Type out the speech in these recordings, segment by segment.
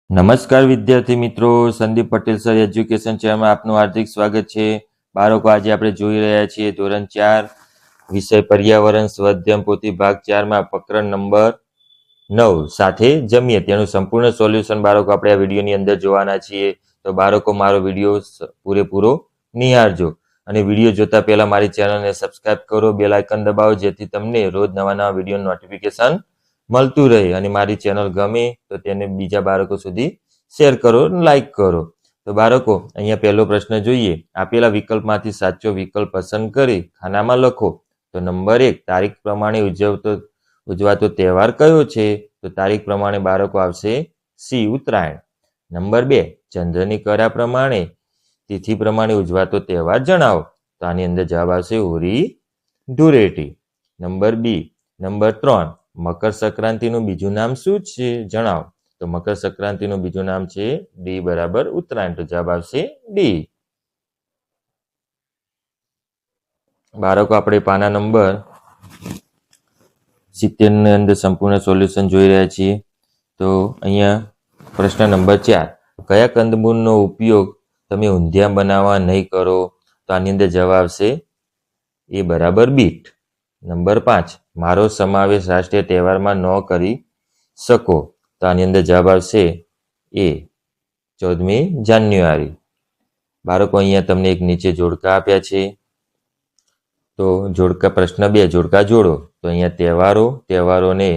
નમસ્કાર વિદ્યાર્થી મિત્રો, સંદીપ પટેલ સર એજ્યુકેશન ચેનલમાં આપનું હાર્દિક સ્વાગત છે. બાળકો, આજે આપણે જોઈ રહ્યા છીએ ધોરણ 4 વિષય પર્યાવરણ સ્વાધ્યાય પોથી ભાગ 4માં પ્રકરણ નંબર 9 સાથે જમીએ તેનું સંપૂર્ણ સોલ્યુશન બાળકો આપણે આ વિડીયોની અંદર જોવાના છીએ. તો બાળકો, મારો વિડીયો પૂરેપૂરો નિહાળજો અને વિડીયો જોતા પહેલા મારી ચેનલને સબસ્ક્રાઇબ કરો, બેલ આઇકન દબાવો, જેથી તમને રોજ નવા વિડીયોનું નોટિફિકેશન મળતું રહે. અને મારી ચેનલ ગમે તો તેને બીજા બાળકો સુધી શેર કરો, લાઈક કરો. તો બાળકો, અહીંયા પહેલો પ્રશ્ન જોઈએ. આપેલા વિકલ્પમાંથી સાચો વિકલ્પ પસંદ કરી ખાનામાં લખો. તો નંબર 1, તારીખ પ્રમાણે ઉજવાતો તહેવાર કયો છે? તો તારીખ પ્રમાણે બાળકો આવશે સી, ઉત્તરાયણ. નંબર 2, ચંદ્રની કળા પ્રમાણે તિથિ પ્રમાણે ઉજવાતો તહેવાર જણાવો. તો આની અંદર જવાબ આવશે હોળી ધૂળેટી. નંબર 3, મકર સંક્રાંતિનું બીજું નામ શું છે? જણાવો. તો મકર સંક્રાંતિનું બીજું નામ છે ડી બરાબર ઉત્તરાયણ. તો જવાબ આવશે ડી. બાળકો, આપણે પાના નંબર 70 ની અંદર સંપૂર્ણ સોલ્યુશન જોઈ રહ્યા છીએ. તો અહીંયા પ્રશ્ન નંબર 4, કયા કંદમૂળનો ઉપયોગ તમે ઊંધિયા બનાવવા નહીં કરો? તો આની અંદર જવાબ આવશે એ બરાબર બીટ. નંબર 5, મારો સમાવેશ રાષ્ટ્રીય તહેવારમાં ન કરી શકો. તો આની અંદર જવાબ આવશે એ 14મી જાન્યુઆરી. બાળકો, અહીંયા તમને એક નીચે જોડકા આપ્યા છે. તો જોડકા પ્રશ્ન 2, જોડકા જોડો. તો અહીંયા તહેવારોને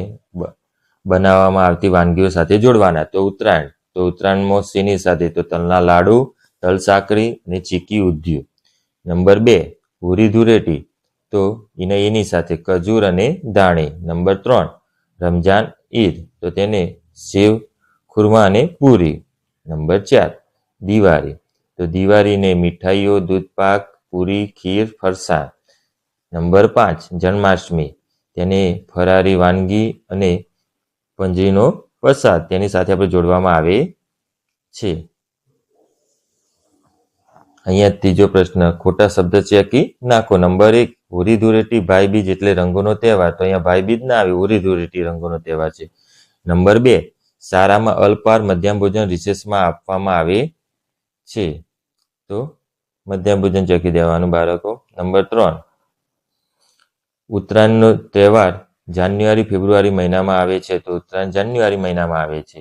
બનાવવામાં આવતી વાનગીઓ સાથે જોડવાના. તો ઉત્તરાયણ, તો ઉત્તરાયણમાં શેની સાથે? તો તલના લાડુ, તલ સાકરી અને ચીકી ઉંધિયું. નંબર 2, હોળી ધૂળેટી, તો એની સાથે ખજૂર અને ધાણી. નંબર 3, રમજાન ઈદ, તો તેને સેવ, ખુરમા અને પૂરી. નંબર 4, દિવાળી, તો દિવાળીને મીઠાઈઓ, દૂધપાક, પૂરી, ખીર, ફરસાણ. નંબર 5, જન્માષ્ટમી, તેને ફરારી વાનગી અને પંજરીનો પ્રસાદ તેની સાથે આપણે જોડવામાં આવે છે. અહીંયા ત્રીજો પ્રશ્ન, ખોટા શબ્દ ચેકી નાખો. નંબર 1, હોળી ધૂળેટી ભાઈબીજ એટલે રંગોનો તહેવાર. તો અહીંયા ભાઈબીજ ના આવે, હોળી ધૂળેટી રંગોનો તહેવાર છે. નંબર 2, શાળામાં અલ્પાહાર મધ્યાહન ભોજન રિસેસમાં આપવામાં આવે છે. તો મધ્યાહન ભોજન ચેકી દેવાનું બાળકો. નંબર 3, ઉત્તરાયણનો તહેવાર જાન્યુઆરી ફેબ્રુઆરી મહિનામાં આવે છે. તો ઉત્તરાયણ જાન્યુઆરી મહિનામાં આવે છે.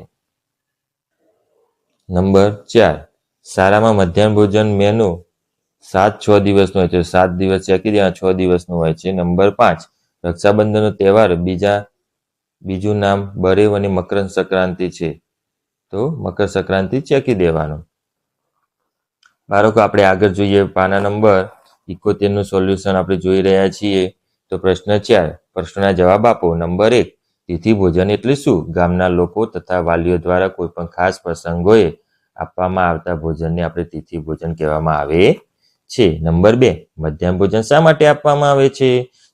નંબર 4, શાળામાં મધ્યાહન ભોજન મેનુ 7-6 દિવસનું હોય છે. 7 દિવસ ચેકી દેવા, 6 દિવસનું હોય છે. નંબર 5, રક્ષાબંધનનો તહેવાર બીજું નામ બરેવ અને મકર સંક્રાંતિ છે. તો મકર સંક્રાંતિ ચેકી દેવાનું. બાળકો, આપણે આગળ જોઈએ. પાના નંબર 71 નું સોલ્યુશન આપણે જોઈ રહ્યા છીએ. તો પ્રશ્ન 4, પ્રશ્નના જવાબ આપો. નંબર 1, તિથિ ભોજન એટલે શું? ગામના લોકો તથા વાલીઓ દ્વારા કોઈ પણ ખાસ પ્રસંગોએ આપવામાં આવતા ભોજનને આપણે તિથિ ભોજન કહેવામાં આવે છે. નંબર 2, મધ્યાહન ભોજન શા માટે આપવામાં આવે છે?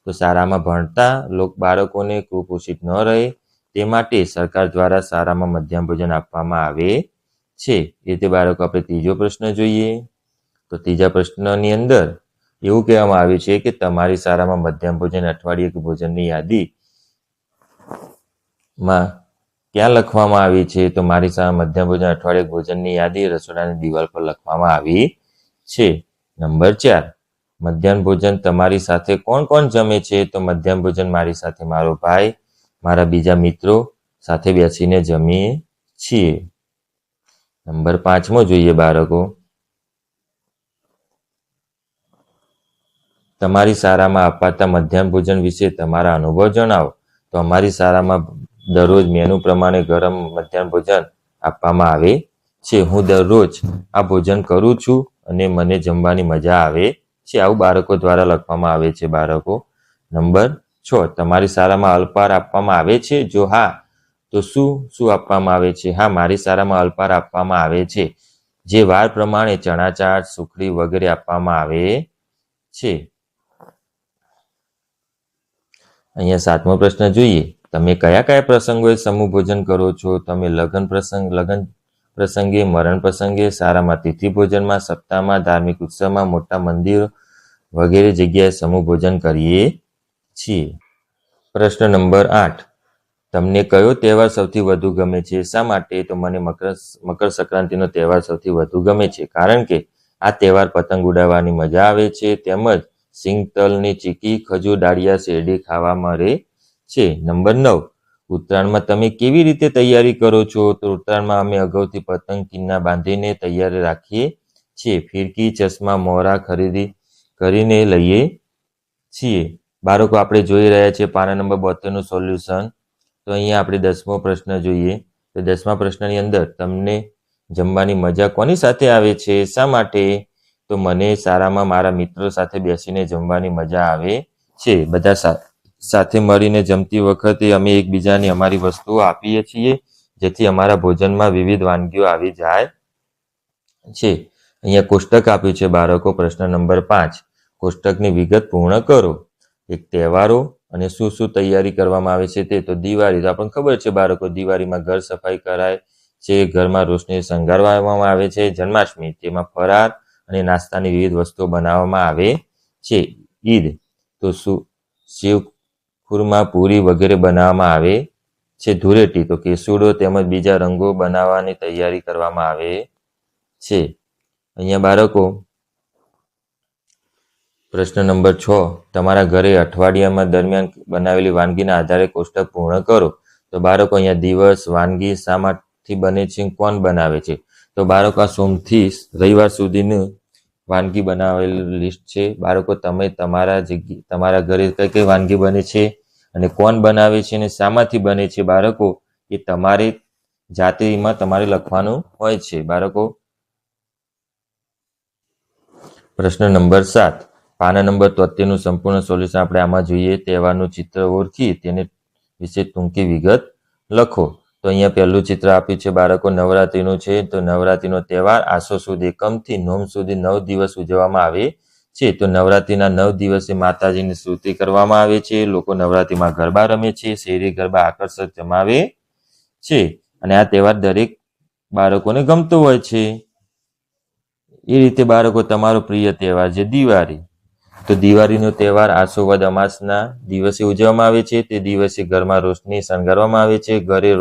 તો શાળામાં ભણતા બાળકોને કુપોષિત ન રહે તે માટે સરકાર દ્વારા શાળામાં મધ્યાહન ભોજન આપવામાં આવે છે. એ રીતે બાળકો, આપણે ત્રીજો પ્રશ્ન જોઈએ. તો ત્રીજા પ્રશ્નની અંદર એવું કહેવામાં આવ્યું છે કે તમારી શાળામાં મધ્યાહન ભોજન અઠવાડિયે ભોજનની યાદીમાં ક્યાં લખવામાં આવી છે? તો મારી શાળામાં મધ્યાહન ભોજન અઠવાડિયે ભોજનની યાદી રસોડાની દિવાલ પર લખવામાં આવી છે. નંબર 4, મધ્યાહન ભોજન તમારી સાથે કોણ કોણ જમે છે? તો મધ્યાહન ભોજન મારી સાથે મારો ભાઈ, મારા બીજા મિત્રો સાથે બેસીને જમીએ છીએ. નંબર 5મો જોઈએ બાળકો. તમારી શાળામાં અપાતા મધ્યાહન ભોજન વિશે તમારા અનુભવ જણાવો. તો અમારી શાળામાં દરરોજ મેનુ પ્રમાણે ગરમ મધ્યાહન ભોજન આપવામાં આવે છે. હું દરરોજ આ ભોજન કરું છું અને મને જમવાની મજા આવે છે. આવું બાળકો દ્વારા લખવામાં આવે છે બાળકો. નંબર 6, તમારી શાળામાં અલ્પાહાર આપવામાં આવે છે? જો હા, તો શું આપવામાં આવે છે? હા, મારી શાળામાં અલ્પાહાર આપવામાં આવે છે, જે વાર પ્રમાણે ચણા ચાટ, સુખડી વગેરે આપવામાં આવે છે. અહીંયા 7મો પ્રશ્ન જોઈએ. તમે કયા કયા પ્રસંગોએ સમૂહ ભોજન કરો છો? તમે લગ્ન પ્રસંગે, મરણ પ્રસંગે, શાળામાં તિથિ ભોજનમાં, સપ્તાહમાં, ધાર્મિક ઉત્સવમાં, મોટા મંદિરો વગેરે જગ્યાએ સમૂહ ભોજન કરીએ છીએ. પ્રશ્ન નંબર 8, તમને કયો તહેવાર સૌથી વધુ ગમે છે? શા માટે? તો મને મકર સંક્રાંતિનો તહેવાર સૌથી વધુ ગમે છે, કારણ કે આ તહેવાર પતંગ ઉડાવવાની મજા આવે છે, તેમજ સિંગ તલની ચીકી, ખજૂર, દાળિયા, શેરડી ખાવા મળે છે. નંબર 9, ઉત્તરાયણમાં તમે કેવી રીતે તૈયારી કરો છો? તો ઉત્તરાયણમાં અમે અગાઉથી પતંગ કિન્ના બાંધીને તૈયાર રાખીએ છીએ. ફિરકી, ચશ્મા, મોરા ખરીદી કરીને લઈએ છીએ. બાળકો, આપણે જોઈ રહ્યા છીએ પાના નંબર 72નું સોલ્યુશન. તો અહીંયા આપણે 10મો પ્રશ્ન જોઈએ. તો 10મા પ્રશ્નની અંદર તમને જમવાની મજા કોની સાથે આવે છે? શા માટે? તો મને શાળામાં મારા મિત્રો સાથે બેસીને જમવાની મજા આવે છે. બધા સાથે મળીને જમતી વખતે અમે એકબીજાને અમારી વસ્તુઓ આપીએ છીએ, જેથી અમારા ભોજનમાં વિવિધ વાનગીઓ આવી જાય છે. અહીંયા કોષ્ટક આપ્યું છે બાળકો. પ્રશ્ન નંબર 5, કોષ્ટકની વિગત પૂર્ણ કરો. એક તહેવારો અને શું શું તૈયારી કરવામાં આવે છે તે. તો દિવાળી, તો આપણને ખબર છે બાળકો, દિવાળીમાં ઘર સફાઈ કરાય છે, ઘરમાં રોશની શણગારવામાં આવે છે. જન્માષ્ટમી, તેમાં ફરાર અને નાસ્તાની વિવિધ વસ્તુઓ બનાવવામાં આવે છે. ઈદ, તો સેવ, ખુરમા, પૂરી વગેરે બનાવવામાં આવે છે. ધૂળેટી, તો કેસુડો તેમજ બીજા રંગો બનાવવાની તૈયારી કરવામાં આવે છે. અહીંયા બાળકો પ્રશ્ન નંબર 6, તમારા ઘરે અઠવાડિયામાં દરમિયાન બનાવેલી વાનગીના આધારે કોષ્ટક પૂર્ણ કરો. તો બાળકો અહીંયા દિવસ, વાનગી શામાંથી બને છે, કોણ બનાવે છે? તો બાળકો આ સોમથી રવિવાર સુધીનું વાનગી બનાવેલું લિસ્ટ છે. બાળકો, તમે તમારા ઘરે કઈ કઈ વાનગી બને છે અને કોણ બનાવે છે અને શામાંથી બને છે બાળકો, એ તમારે જાતેમાં તમારે લખવાનું હોય છે. બાળકો, પ્રશ્ન નંબર 7, પાના નંબર 73નું સંપૂર્ણ સોલ્યુશન આપણે આમાં જોઈએ. તહેવારનું ચિત્ર ઓળખી તેને વિશે ટૂંકી વિગત લખો. તો અહીંયા પહેલું ચિત્ર આપ્યું છે બાળકો, નવરાત્રિનું છે. તો નવરાત્રિનો તહેવાર આસો સુદ એકમથી નોમ સુધી 9 દિવસ ઉજવવામાં આવે છે. તો નવરાત્રિના 9 દિવસે માતાજીની સ્તુતિ કરવામાં આવે છે. લોકો નવરાત્રિમાં ગરબા રમે છે. શેરી ગરબા આકર્ષક જમાવે છે અને આ તહેવાર દરેક બાળકોને ગમતો હોય છે. એ રીતે બાળકો, તમારો પ્રિય તહેવાર છે દિવાળી. તો દિવાળીનો તહેવાર આસો વદ અમાસના દિવસે ઉજવવામાં આવે છે. તે દિવસે ઘરમાં રોશની શણગારવામાં આવે છે, ઘરે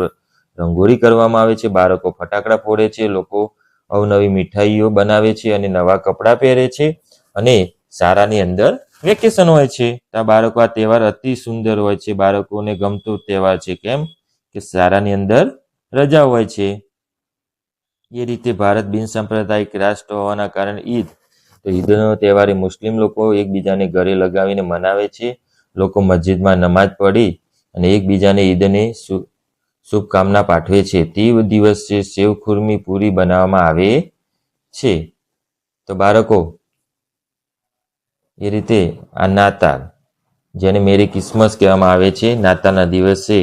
રંગોળી કરવામાં આવે છે, બાળકો ફટાકડા ફોડે છે, લોકો અવનવી મીઠાઈઓ બનાવે છે અને નવા કપડાં પહેરે છે અને શાળાની અંદર વેકેશન હોય છે. તો આ બાળકો, આ તહેવાર અતિ સુંદર હોય છે, બાળકોને ગમતો તહેવાર છે. કેમ કે શાળાની અંદર રજા હોય છે. એ રીતે ભારત બિનસાંપ્રદાયિક રાષ્ટ્ર હોવાના કારણે ઈદ, તો ઈદનો તહેવાર એ મુસ્લિમ લોકો એકબીજાને ઘરે લગાવીને મનાવે છે. લોકો મસ્જિદમાં નમાજ પઢી અને એકબીજાને ઈદની શુભકામના પાઠવે છે. તે દિવસે સેવ, ખુરમી, પૂરી બનાવવામાં આવે છે. તો બાળકો, એ રીતે આ નાતાલ, જેને મેરી ક્રિસમસ કહેવામાં આવે છે, નાતાલના દિવસે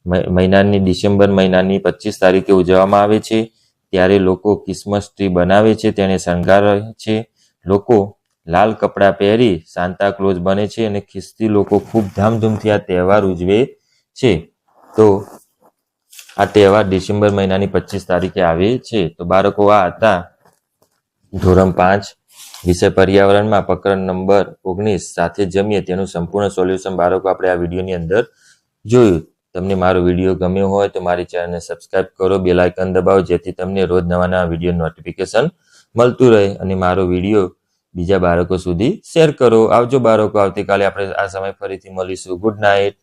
ડિસેમ્બર મહિનાની 25 તારીખે ઉજવવામાં આવે છે. ત્યારે લોકો ક્રિસમસ ટ્રી બનાવે છે, તેને શણગારે છે. લોકો લાલ કપડાં પહેરી સાન્તા ક્લોઝ બને છે અને ખ્રિસ્તી લોકો ખૂબ ધામધૂમથી આ તહેવાર ઉજવે છે. તો આ તહેવાર ડિસેમ્બર મહિનાની 25 તારીખે આવે છે. તો બાળકો, આ હતા ધોરણ 5 વિષય પર્યાવરણમાં પ્રકરણ નંબર 19 સાથે જમીએ તેનું સંપૂર્ણ સોલ્યુશન બાળકો આપણે આ વિડીયોની અંદર જોયું. તમને મારો વિડીયો ગમ્યો હોય તો મારી ચેનલને સબસ્ક્રાઇબ કરો, બેલ આઇકન દબાવો, જેથી તમને રોજ નવા નવા વિડીયો નોટિફિકેશન મળતું રહે અને મારો વિડીયો બીજા બાળકો સુધી શેર કરો. આવજો બાળકો, આવતીકાલે આપણે આ સમય ફરીથી મળીશું. Good night.